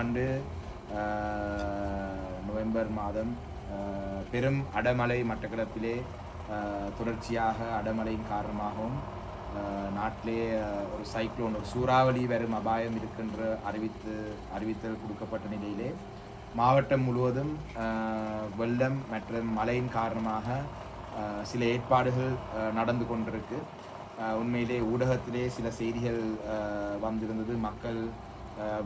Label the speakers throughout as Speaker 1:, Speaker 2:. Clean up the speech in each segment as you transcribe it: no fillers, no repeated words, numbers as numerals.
Speaker 1: ஆண்டு நவம்பர் மாதம் பெரும் அடமழை மட்டக்களப்பிலே தொடர்ச்சியாக அடமழையின் காரணமாகவும் நாட்டிலே ஒரு சைக்ளோன் ஒரு சூறாவளி வரும் அபாயம் இருக்கின்ற அறிவித்தல் கொடுக்கப்பட்ட நிலையிலே மாவட்டம் முழுவதும் வெள்ளம் மற்றும் மழையின் காரணமாக சில ஏற்பாடுகள் நடந்து கொண்டிருக்கு. உண்மையிலே ஊடகத்திலே சில செய்திகள் வந்திருந்தது. மக்கள்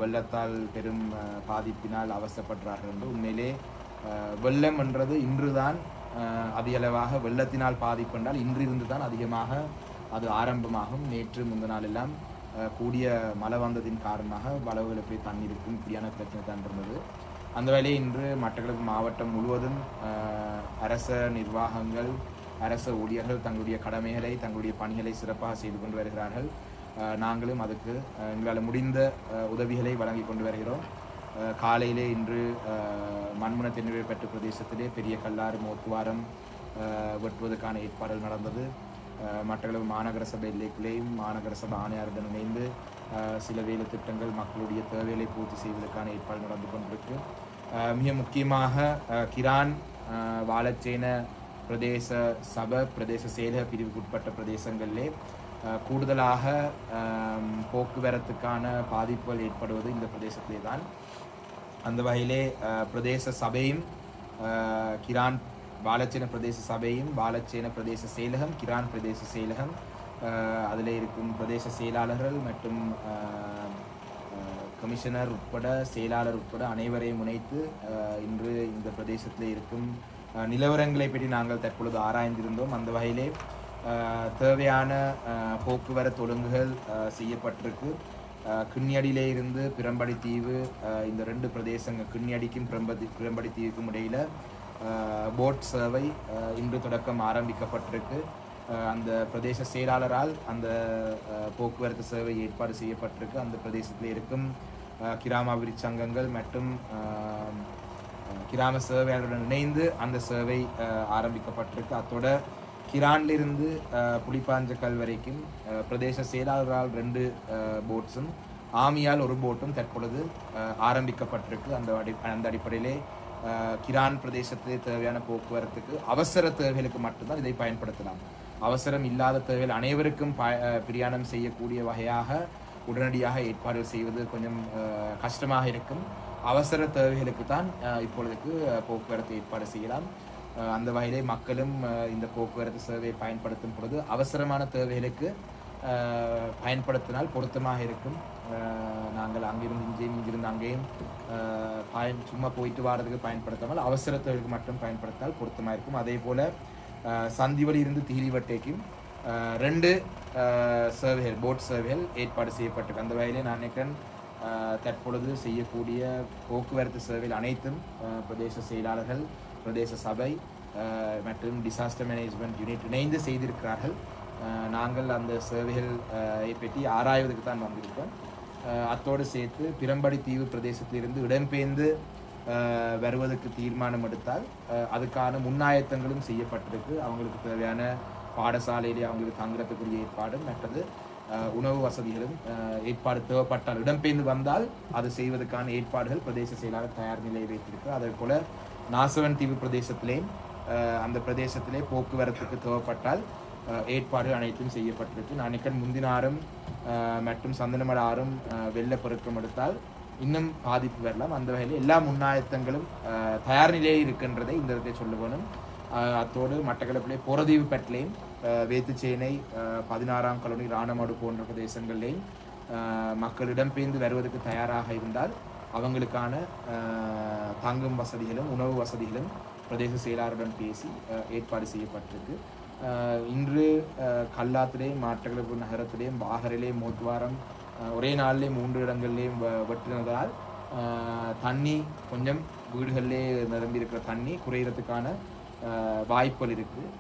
Speaker 1: வெள்ளத்தால் பெரும் பாதிப்பினால் அவசரப்படுறார்கள் என்று. உண்மையிலே வெள்ளம் என்றது இன்றுதான் அதிகளவாக வெள்ளத்தினால் பாதிப்பு என்றால் இன்றிருந்து தான் அதிகமாக அது ஆரம்பமாகும். நேற்று முந்த நாள் எல்லாம் கூடிய மழை வந்ததின் காரணமாக வளவுகள் எப்படி தண்ணீருக்கும் இப்படியான பிரச்சனை தான் இருந்தது. அந்த வேளையை இன்று மட்டக்களப்பு மாவட்டம் முழுவதும் அரச நிர்வாகங்கள் அரச ஊழியர்கள் தங்களுடைய கடமைகளை தங்களுடைய பணிகளை சிறப்பாக செய்து கொண்டு வருகிறார்கள். நாங்களும் அதுக்கு எங்களால் முடிந்த உதவிகளை வழங்கி கொண்டு வருகிறோம். காலையிலே இன்று மண்முன தென்னிழப்பற்று பிரதேசத்திலே பெரிய கல்லாறு மோக்குவாரம் வெட்டுவதற்கான ஏற்பாடுகள் நடந்தது. மட்டக்களப்பு மாநகர சபை எல்லைக்குள்ளேயும் மாநகர சபை ஆணையாளருடன் இணைந்து சில வேலை திட்டங்கள் மக்களுடைய தேவைகளை பூர்த்தி செய்வதற்கான ஏற்பாடு நடந்து கொண்டிருக்கு. மிக முக்கியமாக கிரான் வாழச்சேன பிரதேச சபை பிரதேச செயலக பிரிவுக்குட்பட்ட பிரதேசங்களிலே கூடுதலாக போக்குவரத்துக்கான பாதிப்புகள் ஏற்படுவது இந்த பிரதேசத்திலே தான். அந்த வகையிலே பிரதேச சபையும் கிரான் வாழச்சேன பிரதேச சபையும் வாழச்சேன பிரதேச செயலகம் கிரான் பிரதேச செயலகம் அதில் இருக்கும் பிரதேச செயலாளர்கள் மற்றும் கமிஷனர் உட்பட செயலாளர் உட்பட அனைவரையும் முனைத்து இன்று இந்த பிரதேசத்தில் இருக்கும் நிலவரங்களை பற்றி நாங்கள் தற்பொழுது ஆராய்ந்திருந்தோம். அந்த வகையிலே தேவையான போக்குவரத்து ஒழுங்குகள் செய்யப்பட்டிருக்கு. கிண்ணியடியிலே இருந்து பிரம்படி தீவு இந்த ரெண்டு பிரதேசங்கள் கிண்ணியடிக்கும் பிரம்படி தீவுக்கும் இடையில் போட் சேவை இன்று தொடக்கம் ஆரம்பிக்கப்பட்டிருக்கு. அந்த பிரதேச செயலாளரால் அந்த போக்குவரத்து சேவை ஏற்பாடு செய்யப்பட்டிருக்கு. அந்த பிரதேசத்தில் இருக்கும் கிராம அபிவிருத்தி சங்கங்கள் மற்றும் கிராம சேவையாளருடன் இணைந்து அந்த சேவை ஆரம்பிக்கப்பட்டிருக்கு. அத்தோட கிரான்லிருந்து புலிப்பாஞ்சக்கல் வரைக்கும் பிரதேச செயலாளரால் 2 போட்ஸும் ஆமியால் 1 போட்டும் தற்பொழுது ஆரம்பிக்கப்பட்டிருக்கு. அந்த அடிப்படையிலே கிரான் பிரதேசத்திலே தேவையான போக்குவரத்துக்கு அவசர தேவைகளுக்கு மட்டும்தான் இதை பயன்படுத்தலாம். அவசரம் இல்லாத தேவைகள் அனைவருக்கும் பிரயாணம் செய்யக்கூடிய வகையாக உடனடியாக ஏற்பாடுகள் செய்வது கொஞ்சம் கஷ்டமாக இருக்கும். அவசர தேவைகளுக்கு தான் இப்பொழுதுக்கு போக்குவரத்து ஏற்பாடு செய்யலாம். அந்த வகையிலே மக்களும் இந்த போக்குவரத்து சேவையை பயன்படுத்தும் பொழுது அவசரமான தேவைகளுக்கு பயன்படுத்தினால் பொருத்தமாக இருக்கும். நாங்கள் அங்கிருந்து இங்கிருந்து அங்கேயும் சும்மா போயிட்டு வாரதுக்கு பயன்படுத்தாமல் அவசர தேவைக்கு மட்டும் பயன்படுத்தினால் பொருத்தமாக இருக்கும். அதே போல் சந்திவழி இருந்து தீரிவட்டைக்கும் 2 சேவைகள் போட் சேவைகள் ஏற்பாடு செய்யப்பட்டிருக்கு. அந்த வகையிலே நான் நினைக்கிறேன் தற்பொழுது செய்யக்கூடிய போக்குவரத்து சேவைகள் அனைத்தும் பிரதேச செயலாளர்கள் பிரதேச சபை மற்றும் டிசாஸ்டர் மேனேஜ்மெண்ட் யூனிட் இணைந்து செய்திருக்கிறார்கள். நாங்கள் அந்த சேவைகள் பற்றி ஆராய்வதற்கு தான் வந்திருக்கோம். அத்தோடு சேர்த்து பிரம்படி தீவு பிரதேசத்திலிருந்து இடம்பெயர்ந்து வருவதற்கு தீர்மானம் எடுத்தால் அதுக்கான முன்னாயத்தங்களும் செய்யப்பட்டிருக்கு. அவங்களுக்கு தேவையான பாடசாலையிலே அவங்களுக்கு தங்குறதுக்குரிய ஏற்பாடு மற்றது உணவு வசதிகளும் ஏற்பாடு தேவைப்பட்டால் இடம்பெயர்ந்து வந்தால் அது செய்வதற்கான ஏற்பாடுகள் பிரதேச செயலாளர் தயார் நிலையை வைத்திருக்கு. அதே போல நாசவன் தீவு பிரதேசத்திலே அந்த பிரதேசத்திலே போக்குவரத்துக்கு தேவைப்பட்டால் ஏற்பாடு அனைத்தும் செய்யப்பட்டிருக்கு. நான் நினைக்கிறேன் முந்தின ஆறும் மற்றும் சந்தனமட ஆறும் வெள்ளப்பெருக்கம் எடுத்தால் இன்னும் பாதிப்பு வரலாம். அந்த வகையில் எல்லா முன்னாயத்தங்களும் தயார் நிலையில் இருக்கின்றதை இந்த இடத்தை சொல்ல வேணும். அத்தோடு மட்டக்களப்பிலே புறதீவு பட்டிலையும் வேத்துச்சேனை 16ஆம் கலோனி ராணமடு போன்ற பிரதேசங்களிலேயும் மக்கள் இடம்பெயர்ந்து வருவதற்கு தயாராக இருந்தால் அவங்களுக்கான தங்கும் வசதிகளும் உணவு வசதிகளும் பிரதேச செயலாளருடன் பேசி ஏற்பாடு செய்யப்பட்டிருக்கு. இன்று கல்லாத்திலேயும் மட்டக்களப்பு நகரத்திலேயும் வாகரிலேயும் மோத்துவாரம் ஒரே நாளிலே 3 இடங்கள்லேயும் வெட்டினதால் தண்ணி கொஞ்சம் வீடுகளிலே நிரம்பி இருக்கிற தண்ணி குறையிறதுக்கான வாய்ப்புகள் இருக்குது.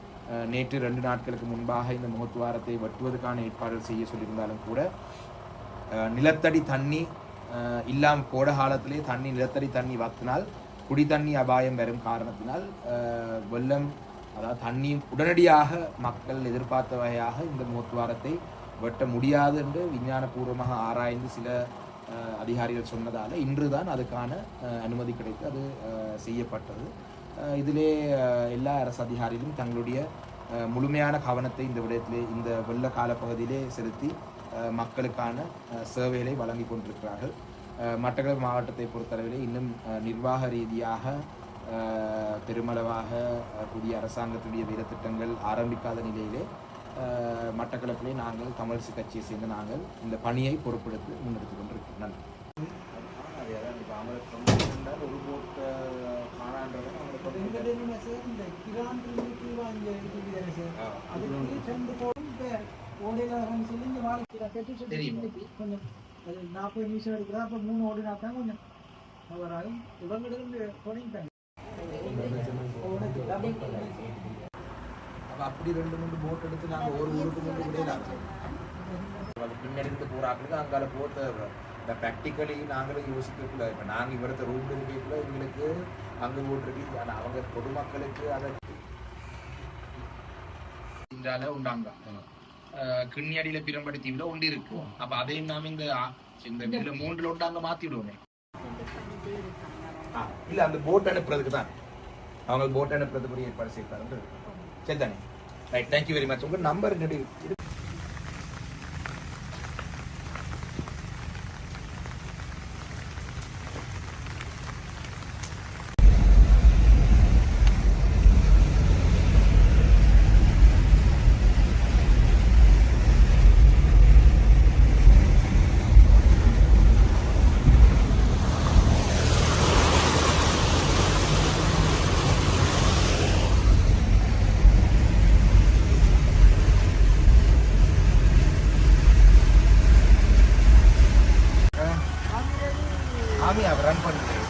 Speaker 1: நேற்று 2 நாட்களுக்கு முன்பாக இந்த முகத்துவாரத்தை வெட்டுவதற்கான ஏற்பாடுகள் செய்ய சொல்லியிருந்தாலும் கூட நிலத்தடி தண்ணி இல்லாமல் கோடை காலத்திலே தண்ணி நிலத்தடி தண்ணி வத்தினால் குடி தண்ணி அபாயம் வரும் காரணத்தினால் வெள்ளம் அதாவது தண்ணி உடனடியாக மக்கள் எதிர்பார்த்த வகையாக இந்த முகத்துவாரத்தை வெட்ட முடியாது என்று விஞ்ஞானபூர்வமாக ஆராய்ந்து சில அதிகாரிகள் சொன்னதால் இன்று தான் அதுக்கான அனுமதி கிடைத்து அது செய்யப்பட்டது. இதிலே எல்லா அரசு அதிகாரிகளும் தங்களுடைய முழுமையான கவனத்தை இந்த விடயத்திலே இந்த வெள்ள காலப்பகுதியிலே செலுத்தி மக்களுக்கான சேவைகளை வழங்கி கொண்டிருக்கிறார்கள். மட்டக்களப்பு மாவட்டத்தை பொறுத்தளவிலே இன்னும் நிர்வாக ரீதியாக பெருமளவாக புதிய அரசாங்கத்துடைய வேலைத்திட்டங்கள் ஆரம்பிக்காத நிலையிலே மட்டக்களப்பிலே நாங்கள் தமிழரசு கட்சியை சேர்ந்த நாங்கள் இந்த பணியை பொறுப்பெடுத்து முன்னெடுத்து கொண்டிருக்கிறோம். நன்றி. ஒரு போட்ட
Speaker 2: நாற்பது நிமிஷம் எடுக்கிறோம். அப்போ 3 ஓடினா தான் கொஞ்சம் வராது. இவங்களுக்கு தொடங்கிட்டாங்க.
Speaker 1: அப்போ அப்படி 2-3 போட் எடுத்து நாங்கள் ஒரு ஊருக்கு முன்னாடி விடையிலாம் அது பின்னெடுத்து போகிறாங்களுக்கு அங்கால போட்டு இந்த ப்ராக்டிக்கலி நாங்களும் யோசிக்கக்கூடாது. இப்போ நாங்கள் இவரத்தை ரூம் இருக்கக்குள்ள எங்களுக்கு அங்கே போட்டிருக்கு. ஆனால் அவங்க பொதுமக்களுக்கு அதை உண்டாங்க கிண்ணியடியில் பிறம்படுத்திவிட ஒன்று இருக்கு. அப்போ அதையும் நாம் இந்த 3 உண்டாங்க மாற்றி விடுவோமே. இல்லை அந்த போட் அனுப்புறதுக்கு தான் அவங்க போட் அனுப்புறதுக்குரிய ஏற்பாடு செய்யறாரு. சரி தானே, ரைட், தேங்க்யூ வெரி மச். உங்கள் நம்பர் என்னடி? ரன் பண்ணுறேன்.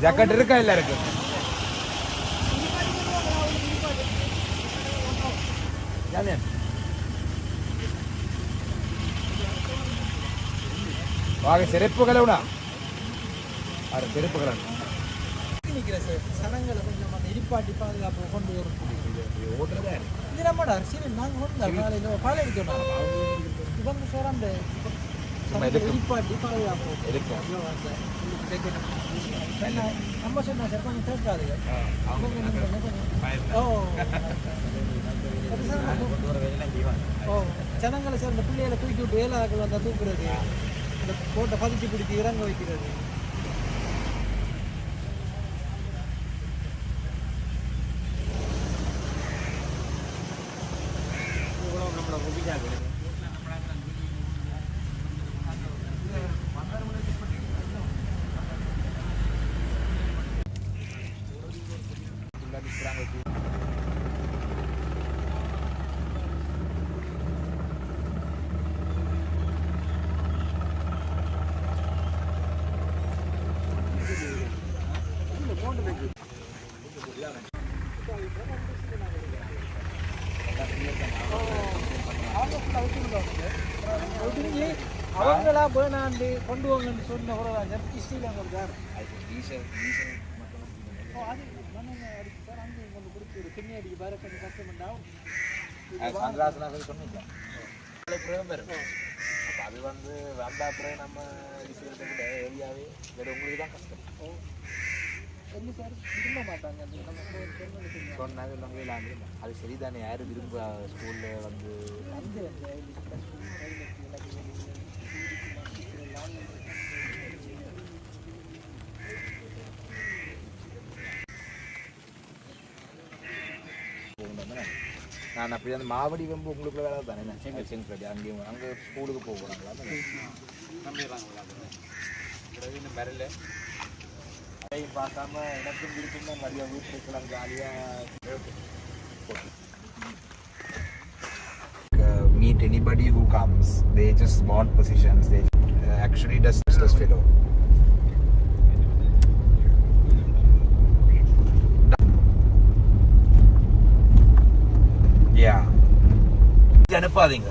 Speaker 1: ஜாக்கெட் இருக்கா? இல்லை இருக்கு. வாங்க செருப்புகளை விடா. செருப்புகளை
Speaker 2: சனங்களை கொஞ்சம் அந்த இடிப்பாட்டி பாதுகாப்பு கொண்டு வரும். இது நம்மட அரசியல் நாங்கள் வந்து காலையில் பால் எடுக்கணும். இவங்க சார் அந்த இடிப்பாட்டி பாதுகாப்பு நம்ம சொன்னா சார் கொஞ்சம் கேட்காதுங்க. ஜனங்களை சார் இந்த பிள்ளைகளை தூக்கி விட்டு வேலாக்கள் வந்தால் தூக்குறது, இந்த போட்டை பதிச்சு பிடிச்சி இறங்க வைக்கிறது. அவங்களா பேனாண்டு கொண்டு வாங்கன்னு சொன்ன கூட ஸ்ரீலங்கா கொடுத்தார். அது மண்ணெண்ணை அடிச்சு சார் அங்கே கொண்டு கொடுத்து கிண்ணி அடிக்க பாரு கொஞ்சம் கஷ்டப்பட்டாவும்
Speaker 1: சொன்னீங்க. அது வந்து வந்த அப்புறம் நம்ம விஷயத்தை விட ஏரியாவே வேற உங்களுக்கு தான் கஷ்டம்.
Speaker 2: என்ன சார் விரும்ப மாட்டாங்க
Speaker 1: சொன்னாங்க இல்லைங்க. அது சரிதானே, யாரும் விரும்ப ஸ்கூலில் வந்து நான் அப்படி அந்த மாவடி வந்து உங்களுக்குள்ள வேலை தானே என்ன செங்கடி அங்கேயும் அங்கே ஸ்கூலுக்கு போகிறாங்களா நம்பிடுறாங்களா? இன்னும் வரல. அதையும் பார்க்காம எனக்கும் இருக்கும் தான் நிறைய வீட்டு இருக்கலாம் ஜாலியாக. Meet anybody who comes, they just want positions. They actually does fellow. அனுப்பாதீங்க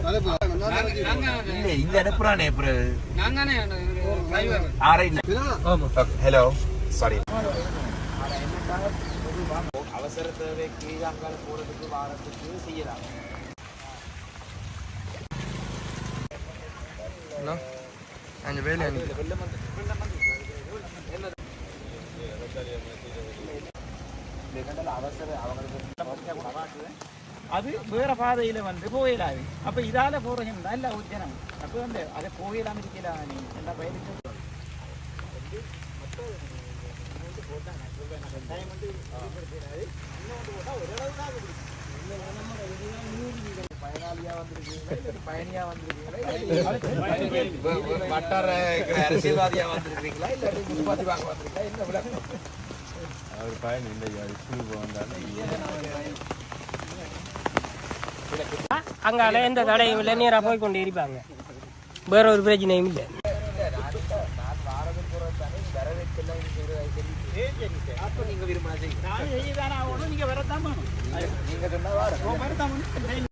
Speaker 1: இல்ல இங்க அனுப்புறானே ஹலோ சாரி அவசர தேவைக்கு அங்கால போறதுக்கு வாரத்துக்கு செய்யலாம்
Speaker 3: அஞ்சு வேலை
Speaker 2: அது வேற பாதையில வந்து போயிடாது அப்ப இதால போறீங்க நல்ல உத்தியம் அப்ப வந்து அதை போயிடாம இருக்கலாம் நீ என்ன பயிருக்கு பயனாளியா வந்திருக்கீங்களா பயணியா வந்திருக்கீங்களா வட்டார அரசியல்வாதியா வந்திருக்கீங்களா இல்ல முன்பாதி வாங்க வந்திருக்கீங்களா என்ன விளக்கம்
Speaker 3: அவர் பயன் இல்லையா ஸ்கூலுக்கு வந்தாலும்
Speaker 4: அங்கால எந்த தடையும் இல்லை நேராக போய் கொண்டு இருப்பாங்க வேற ஒரு பிரச்சனையும் இல்லை
Speaker 2: நீங்க வரத்தான் நீங்க சொன்னா